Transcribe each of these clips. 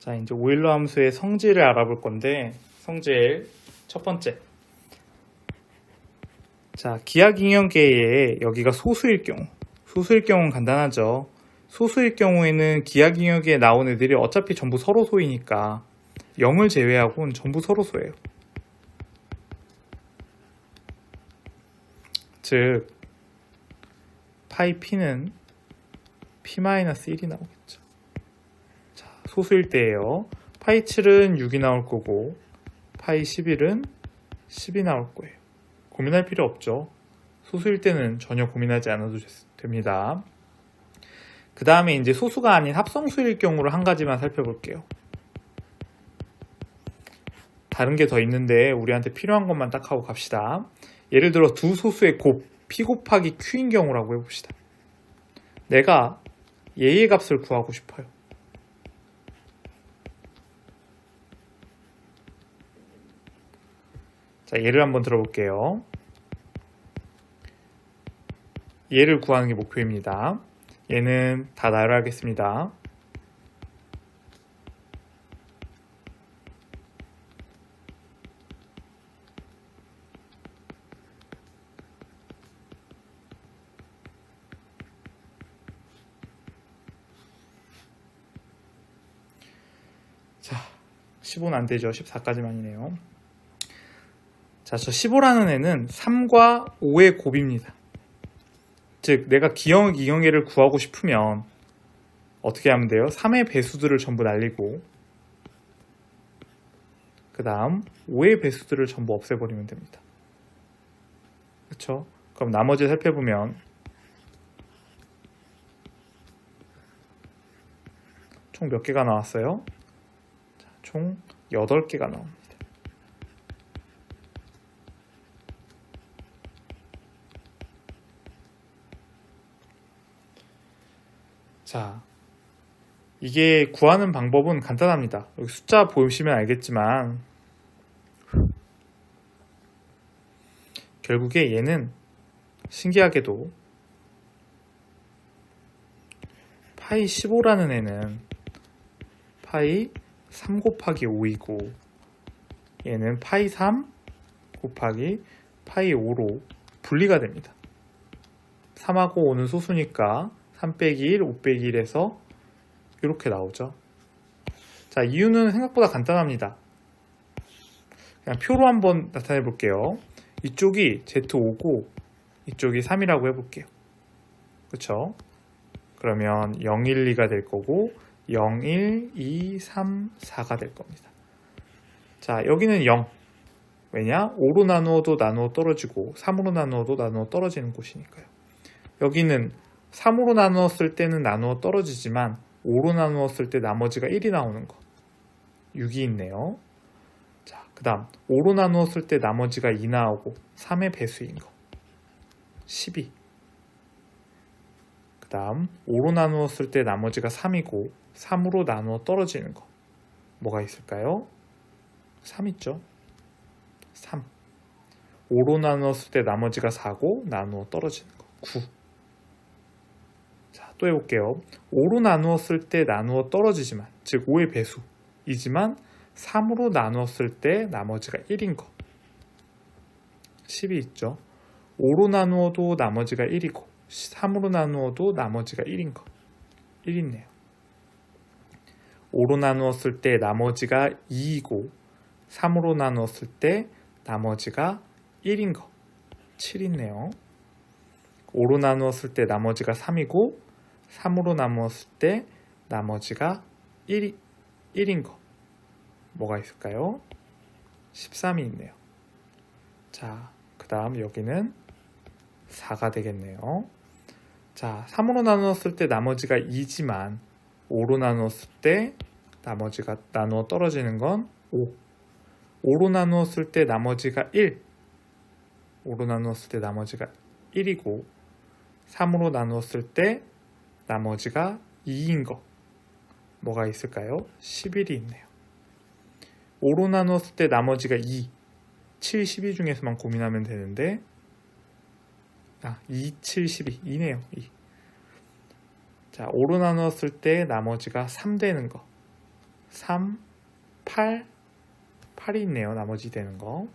자, 이제 오일러 함수의 성질을 알아볼 건데, 성질 첫 번째. 자, 기하갱역계에 여기가 소수일 경우는 간단하죠. 소수일 경우에는 기하갱역계에 나온 애들이 어차피 전부 서로소이니까 0을 제외하고는 전부 서로소예요. 즉 파이 p는 p-1이 나오겠죠. 자, 소수일 때예요. 파이 7은 6이 나올 거고 파이 11은 10이 나올 거예요. 고민할 필요 없죠. 소수일 때는 전혀 고민하지 않아도 됩니다. 그 다음에 이제 소수가 아닌 합성수일 경우를 한 가지만 살펴볼게요. 다른 게 더 있는데 우리한테 필요한 것만 딱 하고 갑시다. 예를 들어 두 소수의 곱 p 곱하기 q인 경우라고 해봅시다. 내가 얘의 값을 구하고 싶어요. 자, 얘를 한번 들어볼게요. 얘를 구하는 게 목표입니다. 얘는 다 나열하겠습니다. 자, 15는 안 되죠. 14까지만이네요. 자, 저 15라는 애는 3과 5의 곱입니다. 즉, 내가 기형계를 구하고 싶으면 어떻게 하면 돼요? 3의 배수들을 전부 날리고 그 다음 5의 배수들을 전부 없애버리면 됩니다. 그렇죠? 그럼 나머지 살펴보면 총 몇 개가 나왔어요? 자, 총 8개가 나옵니다. 자, 이게 구하는 방법은 간단합니다. 여기 숫자 보시면 알겠지만 결국에 얘는 신기하게도 파이 15라는 애는 파이 3 곱하기 5이고 얘는 파이 3 곱하기 파이 5로 분리가 됩니다. 3하고 5는 소수니까 3 빼기 1, 5 빼기 1에서 이렇게 나오죠. 자, 이유는 생각보다 간단합니다. 그냥 표로 한번 나타내 볼게요. 이쪽이 Z5고 이쪽이 3이라고 해볼게요. 그쵸? 그러면 0, 1, 2가 될 거고 0, 1, 2, 3, 4가 될 겁니다. 자, 여기는 0. 왜냐? 5로 나누어도 나누어 떨어지고 3으로 나누어도 나누어 떨어지는 곳이니까요. 여기는 3으로 나누었을 때는 나누어 떨어지지만 5로 나누었을 때 나머지가 1이 나오는 거 6이 있네요. 자, 그 다음 5로 나누었을 때 나머지가 2 나오고 3의 배수인 거 12. 그 다음 5로 나누었을 때 나머지가 3이고 3으로 나누어 떨어지는 거 뭐가 있을까요? 3 있죠. 3. 5로 나누었을 때 나머지가 4고 나누어 떨어지는 거 9. 자, 또 해볼게요. 5로 나누었을 때 나누어 떨어지지만 즉 5의 배수이지만 3으로 나누었을 때 나머지가 1인 거 10이 있죠. 5로 나누어도 나머지가 1이고 3으로 나누어도 나머지가 1인 거 1 있네요. 5로 나누었을 때 나머지가 2이고 3으로 나누었을 때 나머지가 1인 거 7 있네요. 5로 나누었을 때 나머지가 3이고 3으로 나누었을 때 나머지가 1인 거 뭐가 있을까요? 13이 있네요. 자, 그 다음 여기는 4가 되겠네요. 자, 3으로 나누었을 때 나머지가 2지만 5로 나누었을 때 나머지가 나누어 떨어지는 건 5. 5로 나누었을 때 나머지가 1. 5로 나누었을 때 나머지가 1이고 3으로 나누었을 때 나머지가 2인 거 뭐가 있을까요? 11이 있네요. 5로 나누었을 때 나머지가 2. 7, 12 중에서만 고민하면 되는데 2, 7, 12 2네요. 2. 자, 5로 나누었을 때 나머지가 3 되는 거 3, 8, 8이 있네요. 나머지 되는 거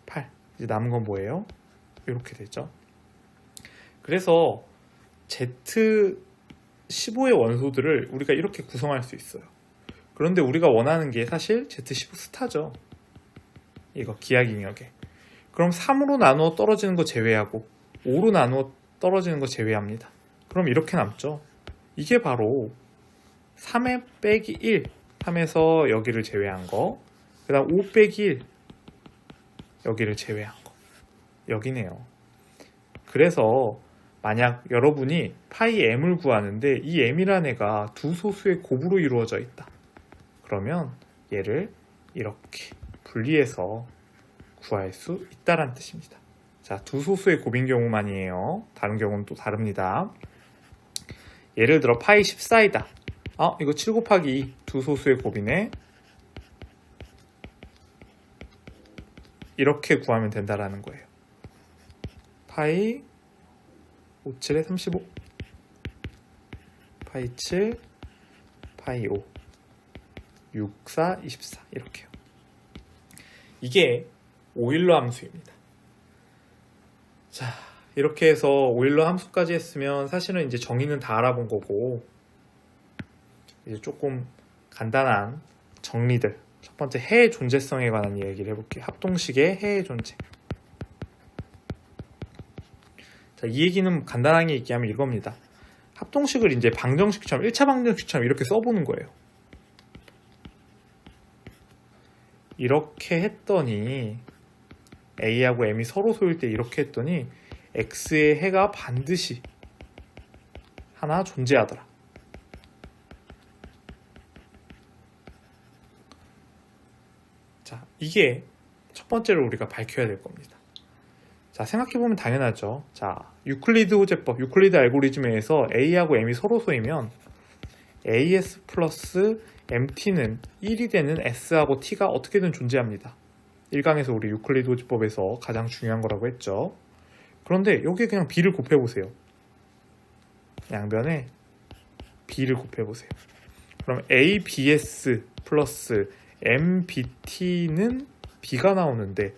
8. 이제 남은 건 뭐예요? 이렇게 되죠. 그래서 Z15의 원소들을 우리가 이렇게 구성할 수 있어요. 그런데 우리가 원하는 게 사실 Z15 스타죠. 이거 기하기역에. 그럼 3으로 나누어 떨어지는 거 제외하고 5로 나누어 떨어지는 거 제외합니다. 그럼 이렇게 남죠. 이게 바로 3에 빼기 1 하면서 여기를 제외한 거, 그 다음 5 빼기 1 여기를 제외한 거, 여기네요. 그래서 만약 여러분이 파이 m을 구하는데 이 m이라는 애가 두 소수의 곱으로 이루어져 있다. 그러면 얘를 이렇게 분리해서 구할 수 있다는 뜻입니다. 자, 두 소수의 곱인 경우만이에요. 다른 경우는 또 다릅니다. 예를 들어 파이 14이다. 이거 7 곱하기 2 두 소수의 곱이네. 이렇게 구하면 된다라는 거예요. 파이 5, 7에 35 파이 7 파이 5 6, 4, 24 이렇게요. 이게 오일러 함수입니다. 자, 이렇게 해서 오일러 함수까지 했으면 사실은 이제 정의는 다 알아본 거고, 이제 조금 간단한 정리들. 첫 번째, 해의 존재성에 관한 얘기를 해볼게요. 합동식의 해의 존재. 자, 이 얘기는 간단하게 얘기하면 이겁니다. 합동식을 이제 방정식처럼 1차 방정식처럼 이렇게 써보는 거예요. 이렇게 했더니 A하고 M이 서로 소일 때 이렇게 했더니 X의 해가 반드시 하나 존재하더라. 자, 이게 첫 번째로 우리가 밝혀야 될 겁니다. 자, 생각해보면 당연하죠. 자, 유클리드 호재법, 유클리드 알고리즘에서 A하고 M이 서로 소이면 AS 플러스 MT는 1이 되는 S하고 T가 어떻게든 존재합니다. 1강에서 우리 유클리드 호재법에서 가장 중요한 거라고 했죠. 그런데 여기에 그냥 B를 곱해보세요. 양변에 B를 곱해보세요. 그럼 ABS 플러스 MBT는 B가 나오는데,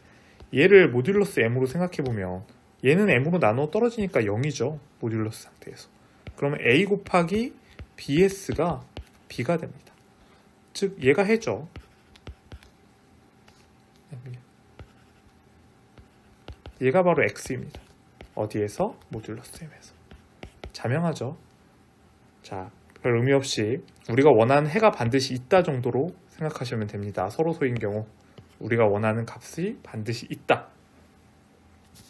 얘를 모듈러스 M으로 생각해보면 얘는 M으로 나누어 떨어지니까 0이죠. 모듈러스 상태에서. 그러면 A 곱하기 BS가 B가 됩니다. 즉 얘가 해죠. 얘가 바로 X입니다. 어디에서? 모듈러스 M에서. 자명하죠. 자, 별 의미 없이 우리가 원하는 해가 반드시 있다 정도로 생각하시면 됩니다. 서로 소인 경우 우리가 원하는 값이 반드시 있다.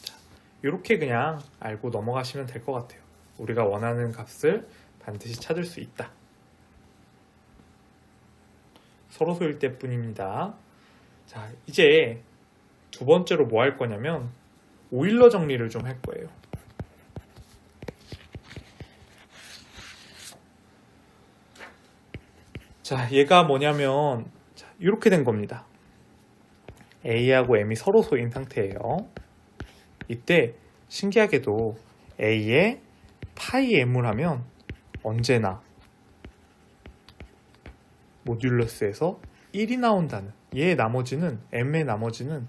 자, 이렇게 그냥 알고 넘어가시면 될 것 같아요. 우리가 원하는 값을 반드시 찾을 수 있다. 서로 소일 때뿐입니다. 자, 이제 두 번째로 뭐 할 거냐면 오일러 정리를 좀 할 거예요. 자, 얘가 뭐냐면 이렇게 된 겁니다. A하고 M이 서로 소인 상태예요. 이때 신기하게도 A에 파이 M을 하면 언제나 모듈러스에서 1이 나온다는, 얘의 나머지는, M의 나머지는,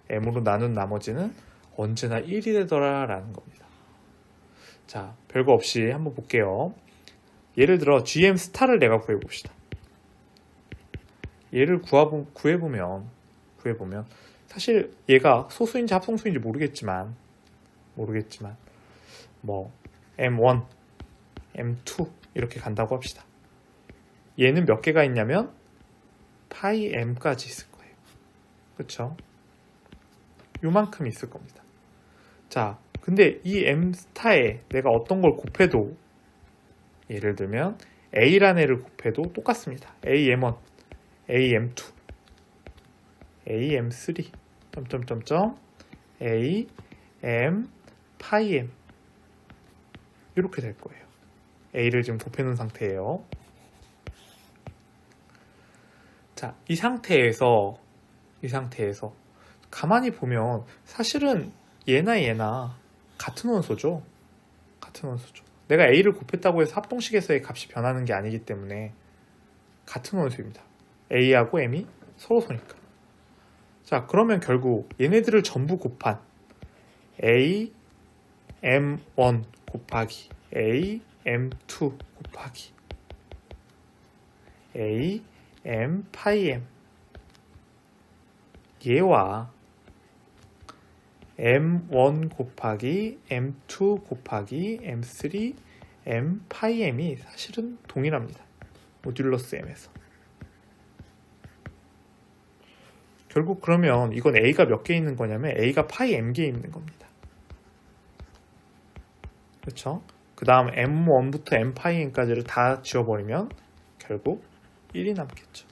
M으로 나눈 나머지는 언제나 1이 되더라 라는 겁니다. 자, 별거 없이 한번 볼게요. 예를 들어 GM 스타를 내가 구해봅시다. 얘를 구해보면 사실 얘가 소수인지 합성수인지 모르겠지만 뭐 M1, M2 이렇게 간다고 합시다. 얘는 몇 개가 있냐면 파이 M까지 있을 거예요. 그쵸? 요만큼 있을 겁니다. 자, 근데 이 M 스타에 내가 어떤 걸 곱해도, 예를 들면 A라는 애를 곱해도 똑같습니다. AM1, AM2, AM3, AM, 파이 M 이렇게 될 거예요. A를 지금 곱해놓은 상태예요. 자, 이 상태에서 가만히 보면 사실은 얘나 같은 원소죠. 내가 A를 곱했다고 해서 합동식에서의 값이 변하는 게 아니기 때문에 같은 원소입니다. A하고 M이 서로소니까. 자, 그러면 결국 얘네들을 전부 곱한 A, M1 곱하기 A, M2 곱하기 A, M, 파이 M 얘와 M1 곱하기 M2 곱하기 M3, M, 파이 M이 사실은 동일합니다. 모듈러스 M에서. 결국 그러면 이건 A가 몇 개 있는 거냐면 A가 파이 M 개 있는 겁니다. 그렇죠? 그 다음 M1부터 M 파이 M까지를 다 지워버리면 결국 1이 남겠죠.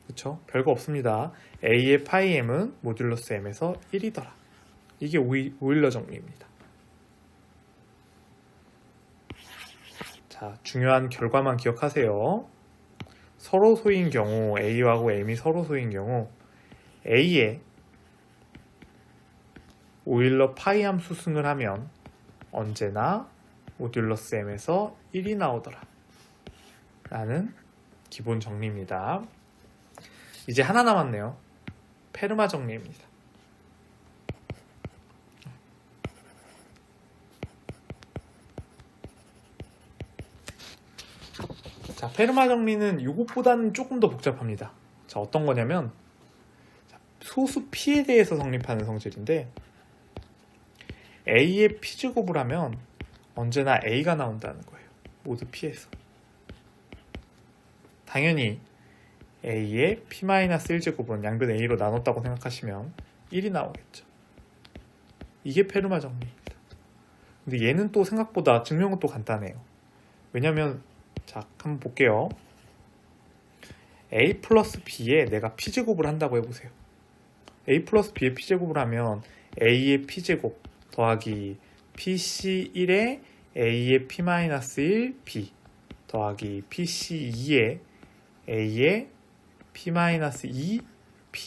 그렇죠? 별거 없습니다. A의 파이 M은 모듈러스 M에서 1이더라. 이게 오일러 정리입니다. 자, 중요한 결과만 기억하세요. 서로소인 경우, A하고 M이 서로소인 경우 A에 오일러 파이 함수 승을 하면 언제나 모듈러스 M에서 1이 나오더라 라는 기본 정리입니다. 이제 하나 남았네요. 페르마 정리입니다. 자, 페르마 정리는 이것보다는 조금 더 복잡합니다. 자, 어떤 거냐면 소수 P에 대해서 성립하는 성질인데 A의 P제곱을 하면 언제나 A가 나온다는 거예요. 모두 P에서. 당연히 A의 P-1제곱은 양변 A로 나눴다고 생각하시면 1이 나오겠죠. 이게 페르마 정리입니다. 근데 얘는 또 생각보다 증명은 또 간단해요. 왜냐면 자, 한번 볼게요. A 플러스 B에 내가 P제곱을 한다고 해보세요. A 플러스 B에 P제곱을 하면 A의 P제곱 더하기 PC1에 A의 P-1 B 더하기 PC2에 A의 P-2 B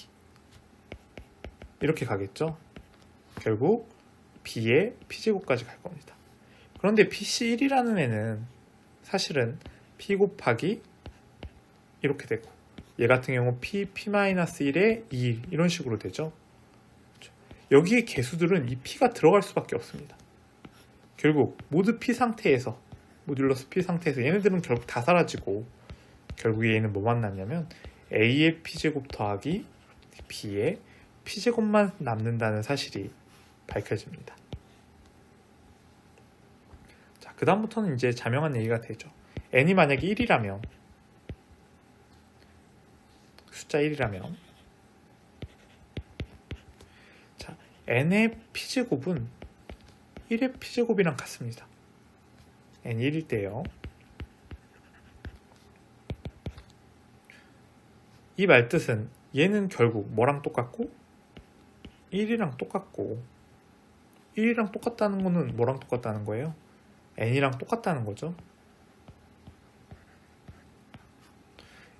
이렇게 가겠죠. 결국 B의 P제곱까지 갈 겁니다. 그런데 PC1이라는 애는 사실은 P 곱하기 이렇게 되고 얘 같은 경우 P-1에 2 이런 식으로 되죠. 여기에 개수들은 이 P가 들어갈 수밖에 없습니다. 결국 모두 P 상태에서 모듈러스 P 상태에서 얘네들은 결국 다 사라지고 결국 얘는 뭐 만났냐면 A의 P제곱 더하기 B의 P제곱만 남는다는 사실이 밝혀집니다. 자, 그 다음부터는 이제 자명한 얘기가 되죠. n이 만약에 1이라면 숫자 1이라면 자, n의 P제곱은 1의 P제곱이랑 같습니다. n이 1일 때요. 이 말뜻은 얘는 결국 뭐랑 똑같고 1이랑 똑같고 1이랑 똑같다는 거는 뭐랑 똑같다는 거예요? n이랑 똑같다는 거죠.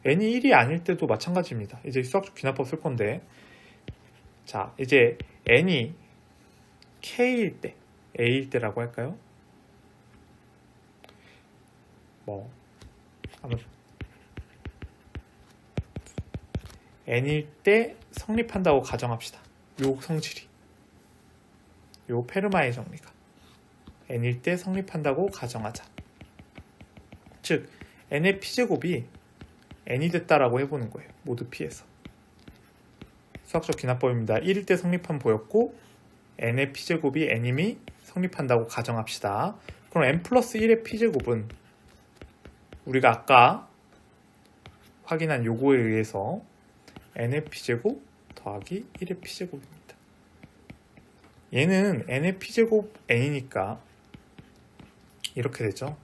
n이 1이 아닐 때도 마찬가지입니다. 이제 수학적 귀납법 쓸 건데 자, 이제 n이 k일 때 a일 때라고 할까요? 아무튼 n일 때 성립한다고 가정합시다. 요 성질이 요 페르마의 정리가 n일 때 성립한다고 가정하자. 즉 n의 P제곱이 n이 됐다라고 해보는 거예요. 모두 P에서. 수학적 귀납법입니다. 1일 때 성립한 보였고 n의 P제곱이 n임이 성립한다고 가정합시다. 그럼 n 플러스 1의 P제곱은 우리가 아까 확인한 요거에 의해서 n의 P제곱 더하기 1의 P제곱입니다. 얘는 n의 P제곱 n이니까 이렇게 되죠.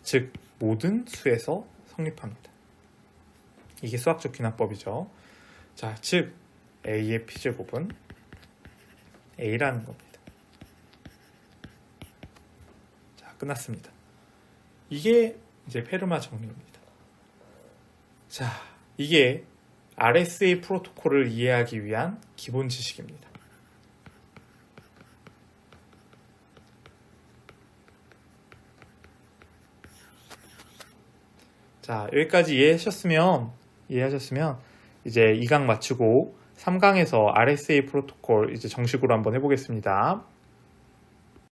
즉 모든 수에서 성립합니다. 이게 수학적 귀납법이죠. 자, 즉 A의 P제곱은 A라는 겁니다. 자, 끝났습니다. 이게 이제 페르마 정리입니다. 자, 이게 RSA 프로토콜을 이해하기 위한 기본 지식입니다. 자, 여기까지 이해하셨으면 이제 2강 마치고 3강에서 RSA 프로토콜 이제 정식으로 한번 해보겠습니다.